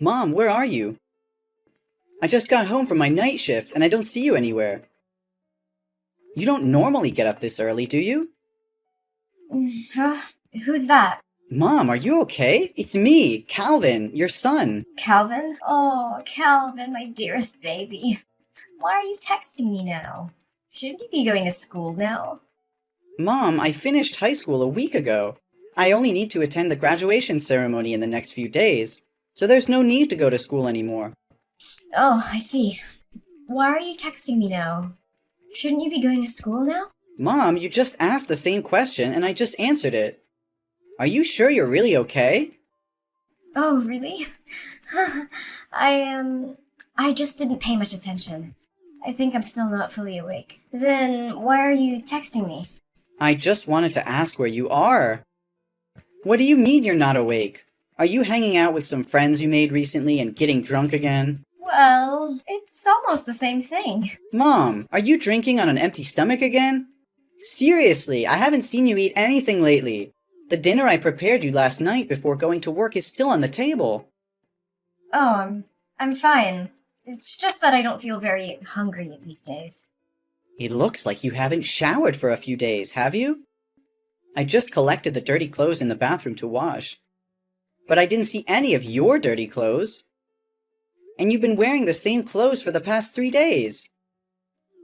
Mom, where are you? I just got home from my night shift and I don't see you anywhere. You don't normally get up this early, do you? Huh? Who's that? Mom, are you okay? It's me, Calvin, your son. Calvin? Oh, Calvin, my dearest baby. Why are you texting me now? Shouldn't you be going to school now? Mom, I finished high school a week ago. I only need to attend the graduation ceremony in the next few days, so there's no need to go to school anymore. Oh, I see. Why are you texting me now? Shouldn't you be going to school now? Mom, you just asked the same question and I just answered it. Are you sure you're really okay? Oh, really? I just didn't pay much attention. I think I'm still not fully awake. Then why are you texting me? I just wanted to ask where you are. What do you mean you're not awake? Are you hanging out with some friends you made recently and getting drunk again? Well, it's almost the same thing. Mom, are you drinking on an empty stomach again? Seriously, I haven't seen you eat anything lately. The dinner I prepared you last night before going to work is still on the table. Oh, I'm fine. It's just that I don't feel very hungry these days. It looks like you haven't showered for a few days, have you? I just collected the dirty clothes in the bathroom to wash. But I didn't see any of your dirty clothes. And you've been wearing the same clothes for the past 3 days.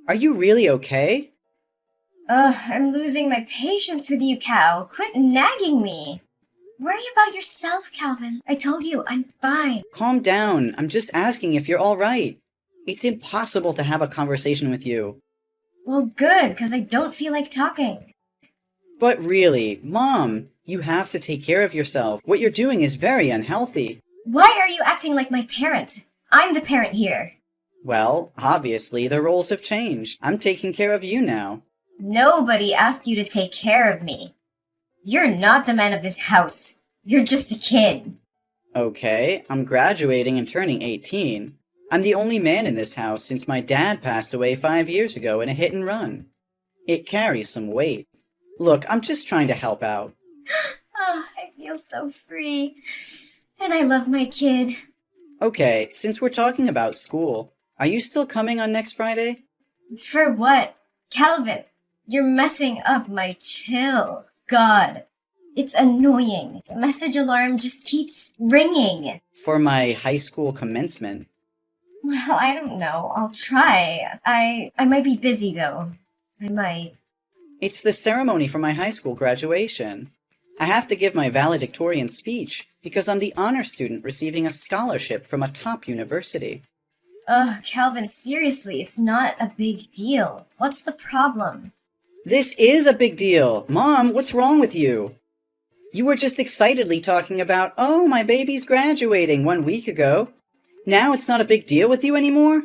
Are you really okay? I'm losing my patience with you, Cal. Quit nagging me. Worry about yourself, Calvin. I told you, I'm fine. Calm down. I'm just asking if you're alright. It's impossible to have a conversation with you. Well, good, because I don't feel like talking. But really, Mom, you have to take care of yourself. What you're doing is very unhealthy. Why are you acting like my parent? I'm the parent here. Well, obviously, the roles have changed. I'm taking care of you now. Nobody asked you to take care of me. You're not the man of this house. You're just a kid. Okay, I'm graduating and turning 18. I'm the only man in this house since my dad passed away 5 years ago in a hit and run. It carries some weight. Look, I'm just trying to help out. Oh, I feel so free. And I love my kid. Okay, since we're talking about school, are you still coming on next Friday? For what? Calvin, you're messing up my chill. God, it's annoying. The message alarm just keeps ringing. For my high school commencement. Well, I don't know. I'll try. I might be busy, though. I might. It's the ceremony for my high school graduation. I have to give my valedictorian speech because I'm the honor student receiving a scholarship from a top university. Ugh, Calvin, seriously, it's not a big deal. What's the problem? This is a big deal! Mom, what's wrong with you? You were just excitedly talking about, oh, my baby's graduating 1 week ago. Now it's not a big deal with you anymore?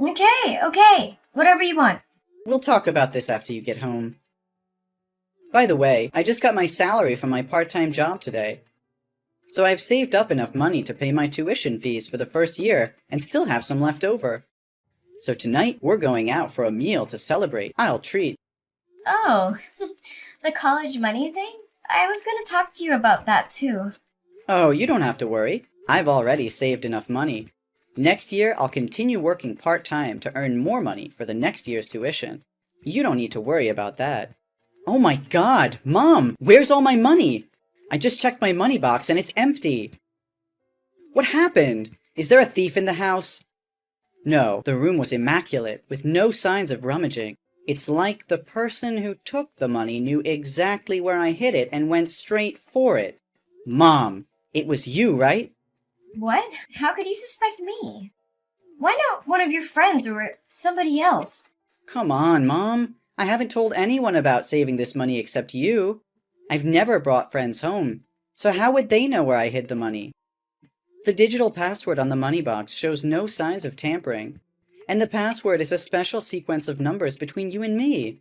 Okay. Whatever you want. We'll talk about this after you get home. By the way, I just got my salary from my part-time job today. So I've saved up enough money to pay my tuition fees for the first year and still have some left over. So tonight, we're going out for a meal to celebrate. I'll treat. Oh, the college money thing? I was going to talk to you about that too. Oh, you don't have to worry. I've already saved enough money. Next year, I'll continue working part-time to earn more money for the next year's tuition. You don't need to worry about that. Oh my God, Mom, where's all my money? I just checked my money box and it's empty. What happened? Is there a thief in the house? No, the room was immaculate, with no signs of rummaging. It's like the person who took the money knew exactly where I hid it and went straight for it. Mom, it was you, right? What? How could you suspect me? Why not one of your friends or somebody else? Come on, Mom. I haven't told anyone about saving this money except you. I've never brought friends home, so how would they know where I hid the money? The digital password on the money box shows no signs of tampering, and the password is a special sequence of numbers between you and me.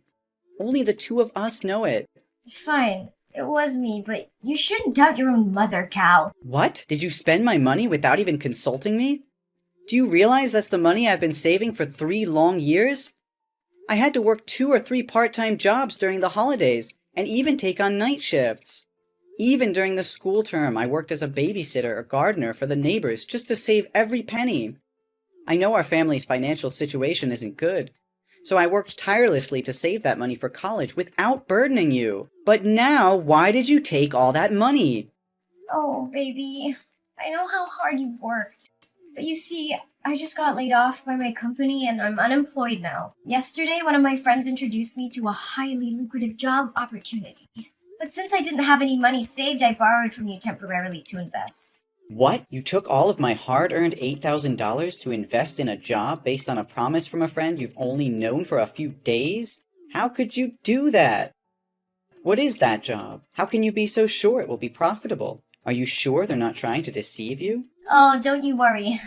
Only the two of us know it. Fine, it was me, but you shouldn't doubt your own mother, Cal. What? Did you spend my money without even consulting me? Do you realize that's the money I've been saving for 3 long years? I had to work 2 or 3 part-time jobs during the holidays, and even take on night shifts. Even during the school term, I worked as a babysitter or gardener for the neighbors just to save every penny. I know our family's financial situation isn't good, so I worked tirelessly to save that money for college without burdening you. But now, why did you take all that money? Oh, baby, I know how hard you've worked. But you see, I just got laid off by my company and I'm unemployed now. Yesterday, one of my friends introduced me to a highly lucrative job opportunity. But since I didn't have any money saved, I borrowed from you temporarily to invest. What? You took all of my hard-earned $8,000 to invest in a job based on a promise from a friend you've only known for a few days? How could you do that? What is that job? How can you be so sure it will be profitable? Are you sure they're not trying to deceive you? Oh, don't you worry.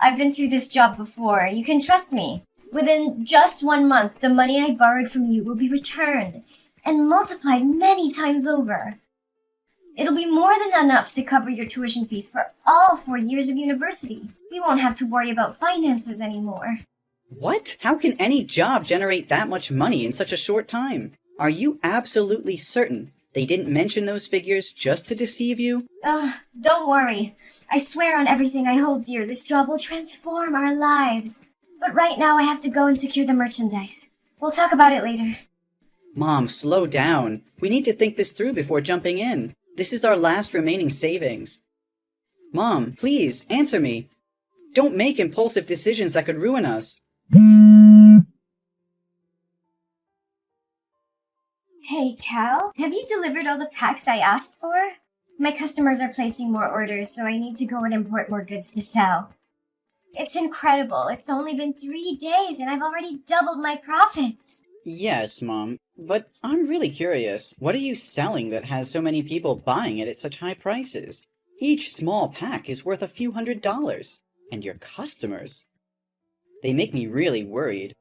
I've been through this job before. You can trust me. Within just 1 month, the money I borrowed from you will be returned and multiplied many times over. It'll be more than enough to cover your tuition fees for all 4 years of university. We won't have to worry about finances anymore. What? How can any job generate that much money in such a short time? Are you absolutely certain they didn't mention those figures just to deceive you? Don't worry. I swear on everything I hold dear, this job will transform our lives. But right now I have to go and secure the merchandise. We'll talk about it later. Mom, slow down. We need to think this through before jumping in. This is our last remaining savings. Mom, please, answer me. Don't make impulsive decisions that could ruin us. Hey, Cal, have you delivered all the packs I asked for? My customers are placing more orders, so I need to go and import more goods to sell. It's incredible. It's only been 3 days and I've already doubled my profits. Yes, Mom, but I'm really curious. What are you selling that has so many people buying it at such high prices? Each small pack is worth a few $100s. And your customers? They make me really worried.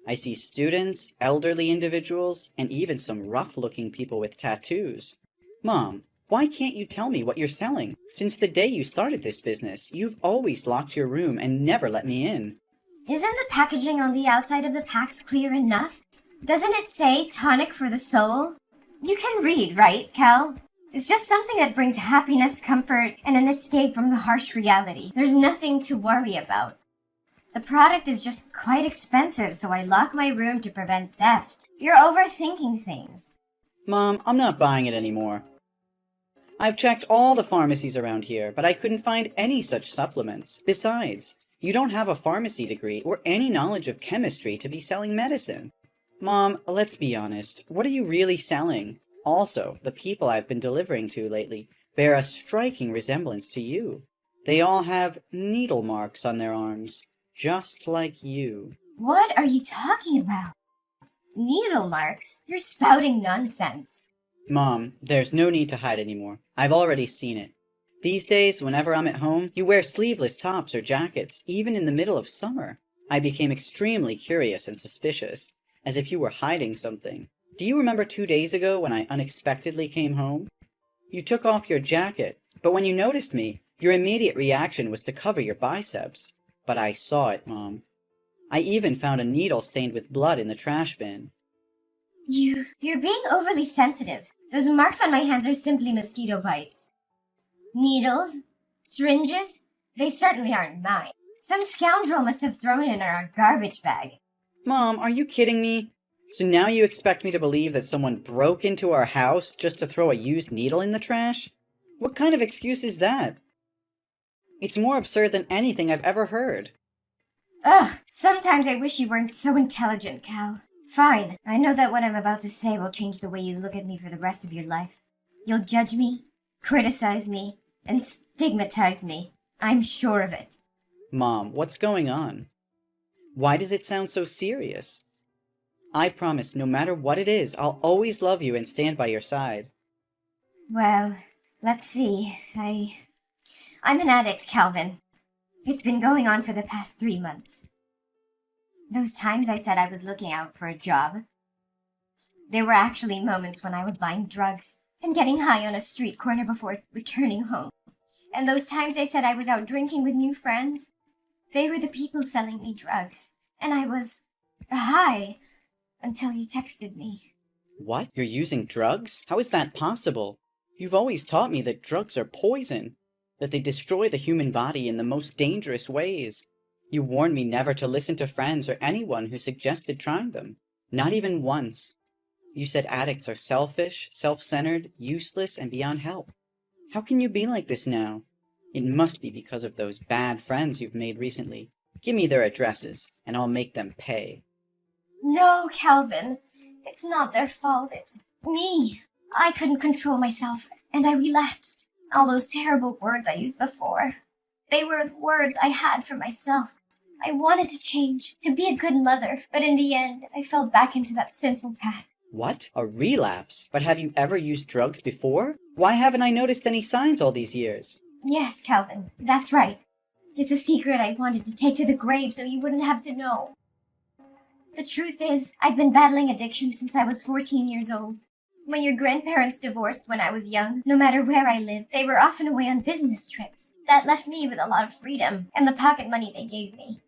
I see students, elderly individuals, and even some rough-looking people with tattoos. Mom, why can't you tell me what you're selling? Since the day you started this business, you've always locked your room and never let me in. Isn't the packaging on the outside of the packs clear enough? Doesn't it say tonic for the soul? You can read, right, Cal? It's just something that brings happiness, comfort, and an escape from the harsh reality. There's nothing to worry about. The product is just quite expensive, so I lock my room to prevent theft. You're overthinking things. Mom, I'm not buying it anymore. I've checked all the pharmacies around here, but I couldn't find any such supplements. Besides, you don't have a pharmacy degree or any knowledge of chemistry to be selling medicine. Mom, let's be honest. What are you really selling? Also, the people I've been delivering to lately bear a striking resemblance to you. They all have needle marks on their arms, just like you. What are you talking about? Needle marks? You're spouting nonsense. Mom, there's no need to hide anymore. I've already seen it. These days, whenever I'm at home, you wear sleeveless tops or jackets, even in the middle of summer. I became extremely curious and suspicious, as if you were hiding something. Do you remember 2 days ago when I unexpectedly came home? You took off your jacket, but when you noticed me, your immediate reaction was to cover your biceps. But I saw it, Mom. I even found a needle stained with blood in the trash bin. You're being overly sensitive. Those marks on my hands are simply mosquito bites. Needles? Syringes? They certainly aren't mine. Some scoundrel must have thrown it in our garbage bag. Mom, are you kidding me? So now you expect me to believe that someone broke into our house just to throw a used needle in the trash? What kind of excuse is that? It's more absurd than anything I've ever heard. Ugh, sometimes I wish you weren't so intelligent, Cal. Fine, I know that what I'm about to say will change the way you look at me for the rest of your life. You'll judge me, criticize me, and stigmatize me. I'm sure of it. Mom, what's going on? Why does it sound so serious? I promise, no matter what it is, I'll always love you and stand by your side. Well, let's see. I'm an addict, Calvin. It's been going on for the past 3 months. Those times I said I was looking out for a job, there were actually moments when I was buying drugs and getting high on a street corner before returning home. And those times I said I was out drinking with new friends, they were the people selling me drugs. And I was high until you texted me. What? You're using drugs? How is that possible? You've always taught me that drugs are poison, that they destroy the human body in the most dangerous ways. You warned me never to listen to friends or anyone who suggested trying them. Not even once. You said addicts are selfish, self-centered, useless, and beyond help. How can you be like this now? It must be because of those bad friends you've made recently. Give me their addresses, and I'll make them pay. No, Calvin. It's not their fault. It's me. I couldn't control myself, and I relapsed. All those terrible words I used before. They were words I had for myself. I wanted to change, to be a good mother, but in the end, I fell back into that sinful path. What? A relapse? But have you ever used drugs before? Why haven't I noticed any signs all these years? Yes, Calvin, that's right. It's a secret I wanted to take to the grave so you wouldn't have to know. The truth is, I've been battling addiction since I was 14 years old. When your grandparents divorced when I was young, no matter where I lived, they were often away on business trips. That left me with a lot of freedom and the pocket money they gave me.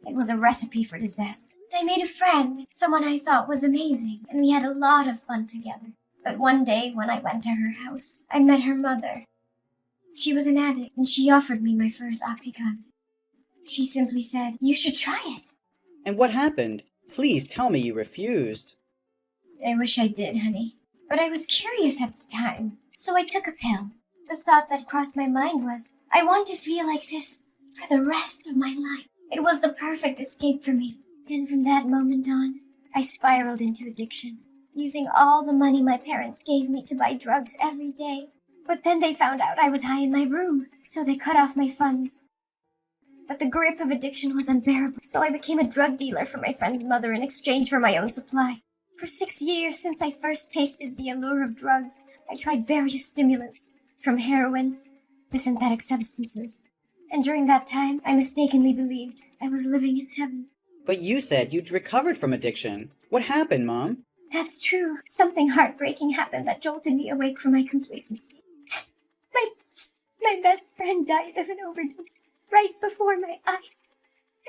It was a recipe for disaster. I made a friend, someone I thought was amazing, and we had a lot of fun together. But one day, when I went to her house, I met her mother. She was an addict, and she offered me my first OxyContin. She simply said, "You should try it." And what happened? Please tell me you refused. I wish I did, honey. But I was curious at the time, so I took a pill. The thought that crossed my mind was, I want to feel like this for the rest of my life. It was the perfect escape for me. And from that moment on, I spiraled into addiction, using all the money my parents gave me to buy drugs every day. But then they found out I was high in my room, so they cut off my funds. But the grip of addiction was unbearable, so I became a drug dealer for my friend's mother in exchange for my own supply. For 6 years since I first tasted the allure of drugs, I tried various stimulants, from heroin to synthetic substances. And during that time, I mistakenly believed I was living in heaven. But you said you'd recovered from addiction. What happened, Mom? That's true. Something heartbreaking happened that jolted me awake from my complacency. My best friend died of an overdose right before my eyes,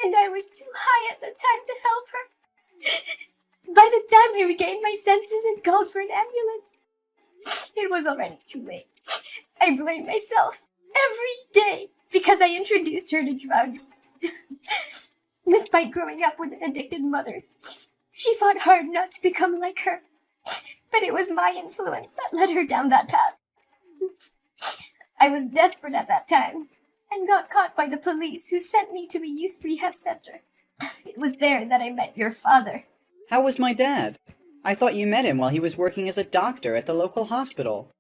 and I was too high at the time to help her. By the time I regained my senses and called for an ambulance, it was already too late. I blame myself every day because I introduced her to drugs. Despite growing up with an addicted mother, she fought hard not to become like her. But it was my influence that led her down that path. I was desperate at that time and got caught by the police, who sent me to a youth rehab center. It was there that I met your father. How was my dad? I thought you met him while he was working as a doctor at the local hospital.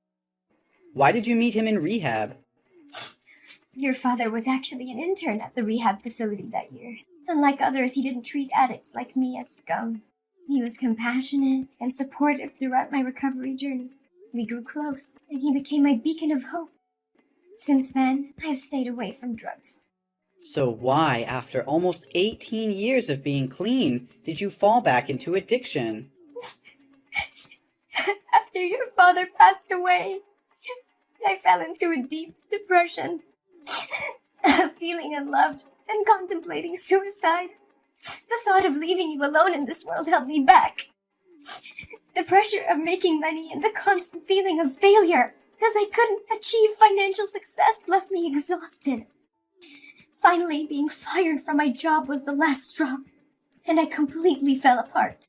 Why did you meet him in rehab? Your father was actually an intern at the rehab facility that year. Unlike others, he didn't treat addicts like me as scum. He was compassionate and supportive throughout my recovery journey. We grew close, and he became my beacon of hope. Since then, I have stayed away from drugs. So why, after almost 18 years of being clean, did you fall back into addiction? After your father passed away, I fell into a deep depression, feeling unloved and contemplating suicide. The thought of leaving you alone in this world held me back. The pressure of making money and the constant feeling of failure because I couldn't achieve financial success left me exhausted. Finally, being fired from my job was the last straw, and I completely fell apart.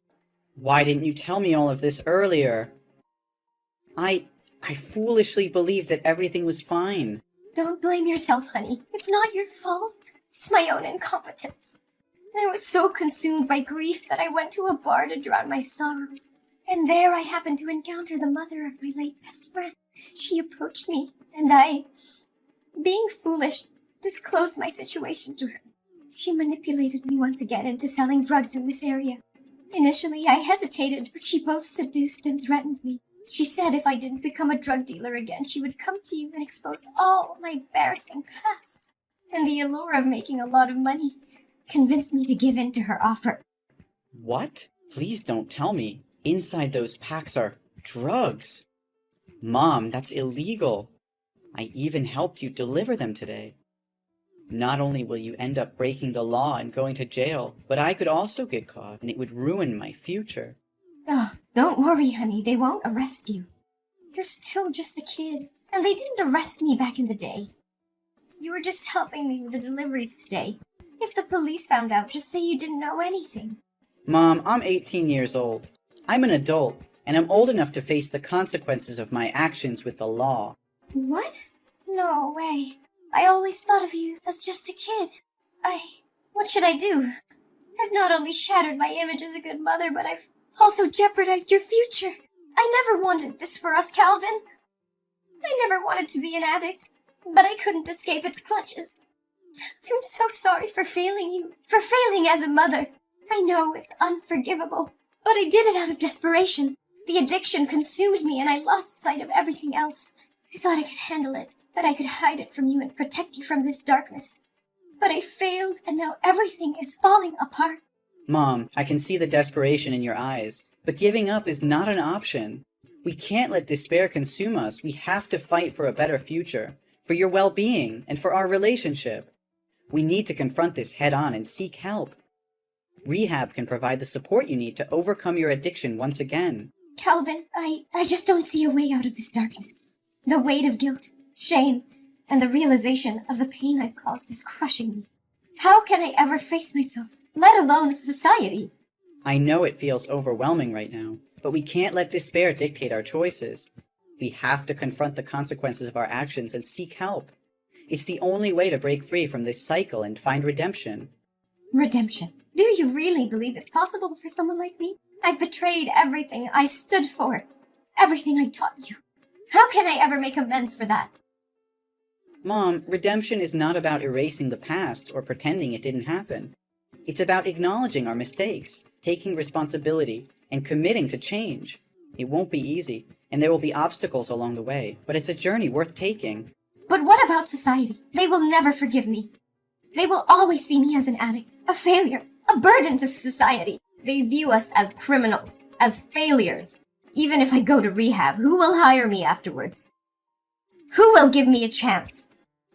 Why didn't you tell me all of this earlier? I foolishly believed that everything was fine. Don't blame yourself, honey. It's not your fault. It's my own incompetence. I was so consumed by grief that I went to a bar to drown my sorrows. And there I happened to encounter the mother of my late best friend. She approached me, and I, being foolish, disclosed my situation to her. She manipulated me once again into selling drugs in this area. Initially, I hesitated, but she both seduced and threatened me. She said if I didn't become a drug dealer again, she would come to you and expose all my embarrassing past. And the allure of making a lot of money convinced me to give in to her offer. What? Please don't tell me. Inside those packs are drugs. Mom, that's illegal. I even helped you deliver them today. Not only will you end up breaking the law and going to jail, but I could also get caught, and it would ruin my future. Oh, don't worry, honey. They won't arrest you. You're still just a kid, and they didn't arrest me back in the day. You were just helping me with the deliveries today. If the police found out, just say you didn't know anything. Mom, I'm 18 years old. I'm an adult, and I'm old enough to face the consequences of my actions with the law. What? No way. I always thought of you as just a kid. What should I do? I've not only shattered my image as a good mother, but I've also jeopardized your future. I never wanted this for us, Calvin. I never wanted to be an addict, but I couldn't escape its clutches. I'm so sorry for failing you, for failing as a mother. I know it's unforgivable, but I did it out of desperation. The addiction consumed me and I lost sight of everything else. I thought I could handle it, that I could hide it from you and protect you from this darkness. But I failed, and now everything is falling apart. Mom, I can see the desperation in your eyes, but giving up is not an option. We can't let despair consume us. We have to fight for a better future, for your well-being, and for our relationship. We need to confront this head-on and seek help. Rehab can provide the support you need to overcome your addiction once again. Calvin, I just don't see a way out of this darkness. The weight of guilt, shame, and the realization of the pain I've caused is crushing me. How can I ever face myself, let alone society? I know it feels overwhelming right now, but we can't let despair dictate our choices. We have to confront the consequences of our actions and seek help. It's the only way to break free from this cycle and find redemption. Redemption? Do you really believe it's possible for someone like me? I've betrayed everything I stood for, everything I taught you. How can I ever make amends for that? Mom, redemption is not about erasing the past or pretending it didn't happen. It's about acknowledging our mistakes, taking responsibility, and committing to change. It won't be easy, and there will be obstacles along the way, but it's a journey worth taking. But what about society? They will never forgive me. They will always see me as an addict, a failure, a burden to society. They view us as criminals, as failures. Even if I go to rehab, who will hire me afterwards? Who will give me a chance?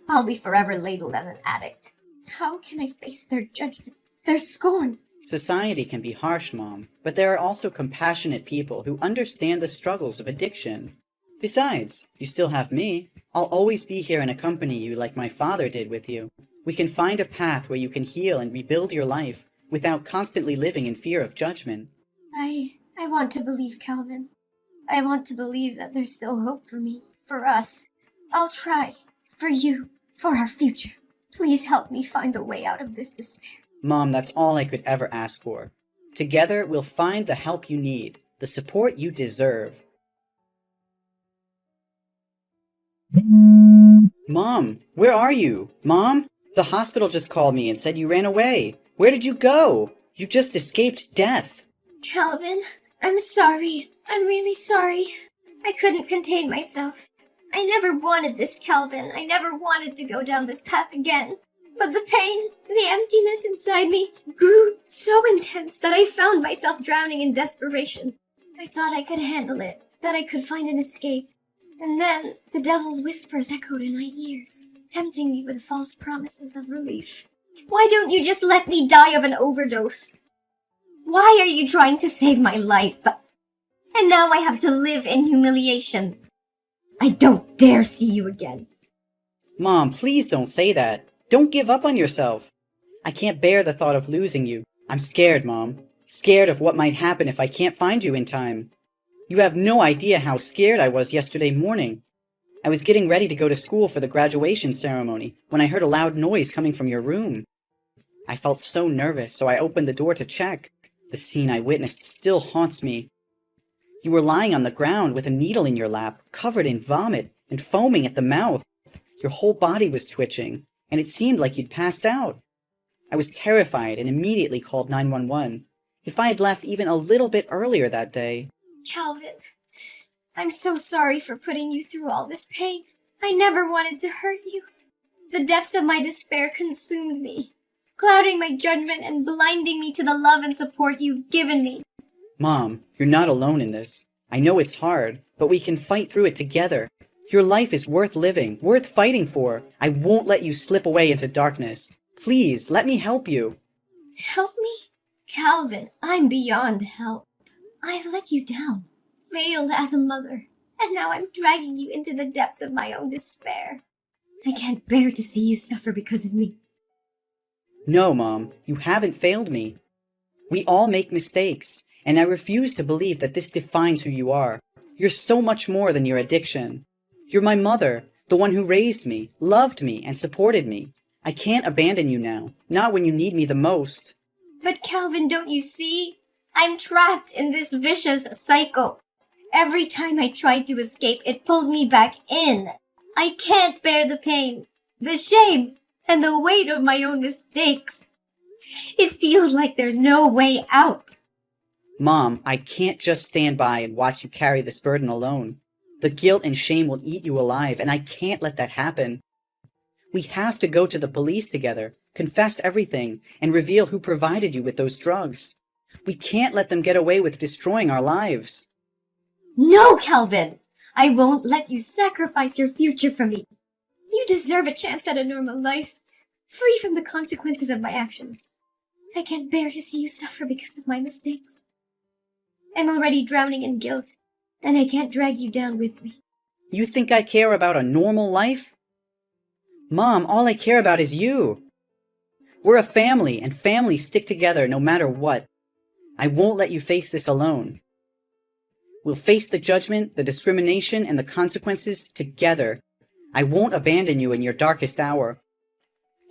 I'll be forever labeled as an addict. How can I face their judgment, their scorn? Society can be harsh, Mom, but there are also compassionate people who understand the struggles of addiction. Besides, you still have me. I'll always be here and accompany you like my father did with you. We can find a path where you can heal and rebuild your life without constantly living in fear of judgment. I want to believe, Calvin. I want to believe that there's still hope for me, for us. I'll try. For you. For our future. Please help me find the way out of this despair. Mom, that's all I could ever ask for. Together, we'll find the help you need, the support you deserve. Mom, where are you? Mom? The hospital just called me and said you ran away. Where did you go? You just escaped death. Calvin, I'm sorry. I'm really sorry. I couldn't contain myself. I never wanted this, Calvin. I never wanted to go down this path again. But the pain, the emptiness inside me grew so intense that I found myself drowning in desperation. I thought I could handle it, that I could find an escape. And then the devil's whispers echoed in my ears, tempting me with false promises of relief. Why don't you just let me die of an overdose? Why are you trying to save my life? And now I have to live in humiliation. I don't dare see you again. Mom, please don't say that. Don't give up on yourself. I can't bear the thought of losing you. I'm scared, Mom. Scared of what might happen if I can't find you in time. You have no idea how scared I was yesterday morning. I was getting ready to go to school for the graduation ceremony when I heard a loud noise coming from your room. I felt so nervous, so I opened the door to check. The scene I witnessed still haunts me. You were lying on the ground with a needle in your lap, covered in vomit and foaming at the mouth. Your whole body was twitching, and it seemed like you'd passed out. I was terrified and immediately called 911. If I had left even a little bit earlier that day... Calvin, I'm so sorry for putting you through all this pain. I never wanted to hurt you. The depths of my despair consumed me, clouding my judgment and blinding me to the love and support you've given me. Mom, you're not alone in this. I know it's hard, but we can fight through it together. Your life is worth living, worth fighting for. I won't let you slip away into darkness. Please, let me help you. Help me? Calvin, I'm beyond help. I've let you down, failed as a mother, And now I'm dragging you into the depths of my own despair. I can't bear to see you suffer because of me. No, Mom, you haven't failed me. We all make mistakes, and I refuse to believe that this defines who you are. You're so much more than your addiction. You're my mother, the one who raised me, loved me, and supported me. I can't abandon you now, not when you need me the most. But Calvin, don't you see? I'm trapped in this vicious cycle. Every time I try to escape, it pulls me back in. I can't bear the pain, the shame, and the weight of my own mistakes. It feels like there's no way out. Mom, I can't just stand by and watch you carry this burden alone. The guilt and shame will eat you alive, and I can't let that happen. We have to go to the police together, confess everything, and reveal who provided you with those drugs. We can't let them get away with destroying our lives. No, Calvin! I won't let you sacrifice your future for me. You deserve a chance at a normal life, free from the consequences of my actions. I can't bear to see you suffer because of my mistakes. I'm already drowning in guilt, and I can't drag you down with me. You think I care about a normal life? Mom, all I care about is you. We're a family, and families stick together no matter what. I won't let you face this alone. We'll face the judgment, the discrimination, and the consequences together. I won't abandon you in your darkest hour.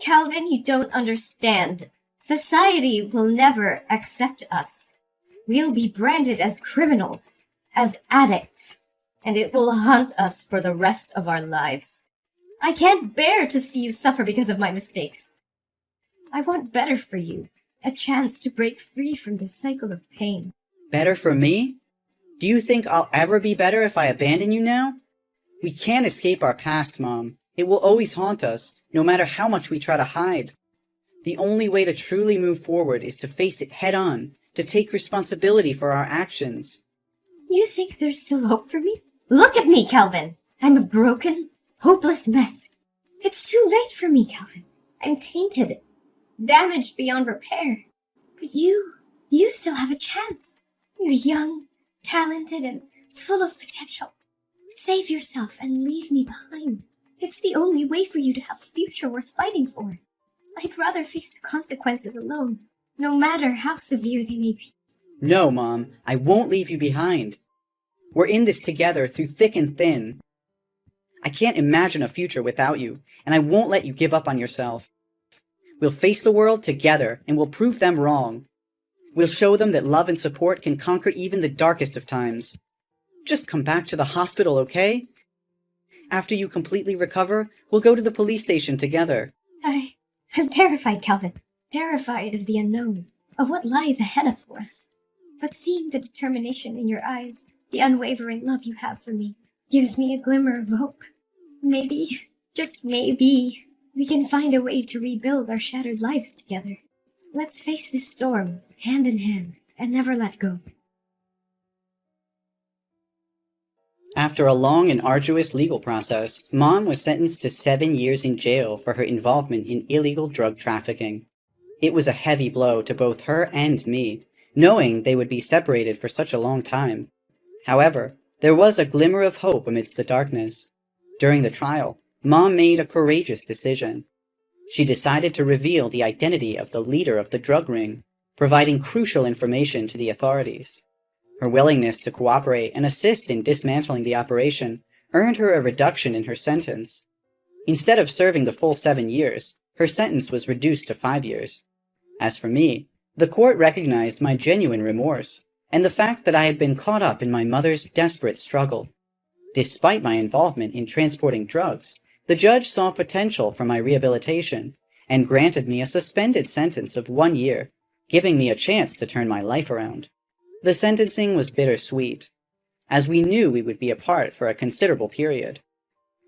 Calvin, you don't understand. Society will never accept us. We'll be branded as criminals, as addicts, and it will haunt us for the rest of our lives. I can't bear to see you suffer because of my mistakes. I want better for you, a chance to break free from this cycle of pain. Better for me? Do you think I'll ever be better if I abandon you now? We can't escape our past, Mom. It will always haunt us, no matter how much we try to hide. The only way to truly move forward is to face it head on, to take responsibility for our actions. You think there's still hope for me? Look at me, Calvin! I'm a broken, hopeless mess. It's too late for me, Calvin. I'm tainted, damaged beyond repair. But you still have a chance. You're young, talented, and full of potential. Save yourself and leave me behind. It's the only way for you to have a future worth fighting for. I'd rather face the consequences alone, no matter how severe they may be. No, Mom, I won't leave you behind. We're in this together through thick and thin. I can't imagine a future without you, and I won't let you give up on yourself. We'll face the world together, and we'll prove them wrong. We'll show them that love and support can conquer even the darkest of times. Just come back to the hospital, okay? After you completely recover, we'll go to the police station together. I'm terrified, Calvin. Terrified of the unknown, of what lies ahead of us. But seeing the determination in your eyes, the unwavering love you have for me, gives me a glimmer of hope. Maybe, just maybe, we can find a way to rebuild our shattered lives together. Let's face this storm, hand in hand, and never let go. After a long and arduous legal process, Mom was sentenced to 7 years in jail for her involvement in illegal drug trafficking. It was a heavy blow to both her and me, knowing they would be separated for such a long time. However, there was a glimmer of hope amidst the darkness. During the trial, Mom made a courageous decision. She decided to reveal the identity of the leader of the drug ring, providing crucial information to the authorities. Her willingness to cooperate and assist in dismantling the operation earned her a reduction in her sentence. Instead of serving the full 7 years, her sentence was reduced to 5 years. As for me, the court recognized my genuine remorse, and the fact that I had been caught up in my mother's desperate struggle. Despite my involvement in transporting drugs, the judge saw potential for my rehabilitation, and granted me a suspended sentence of 1 year, giving me a chance to turn my life around. The sentencing was bittersweet, as we knew we would be apart for a considerable period.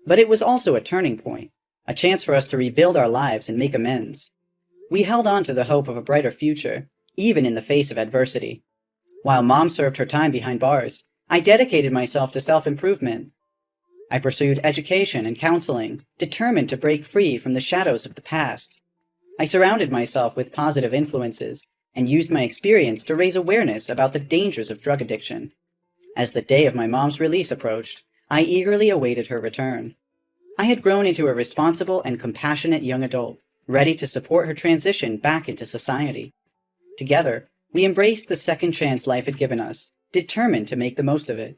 But it was also a turning point, a chance for us to rebuild our lives and make amends. We held on to the hope of a brighter future, even in the face of adversity. While Mom served her time behind bars, I dedicated myself to self-improvement. I pursued education and counseling, determined to break free from the shadows of the past. I surrounded myself with positive influences, and used my experience to raise awareness about the dangers of drug addiction. As the day of my mom's release approached, I eagerly awaited her return. I had grown into a responsible and compassionate young adult, ready to support her transition back into society. Together, we embraced the second chance life had given us, determined to make the most of it.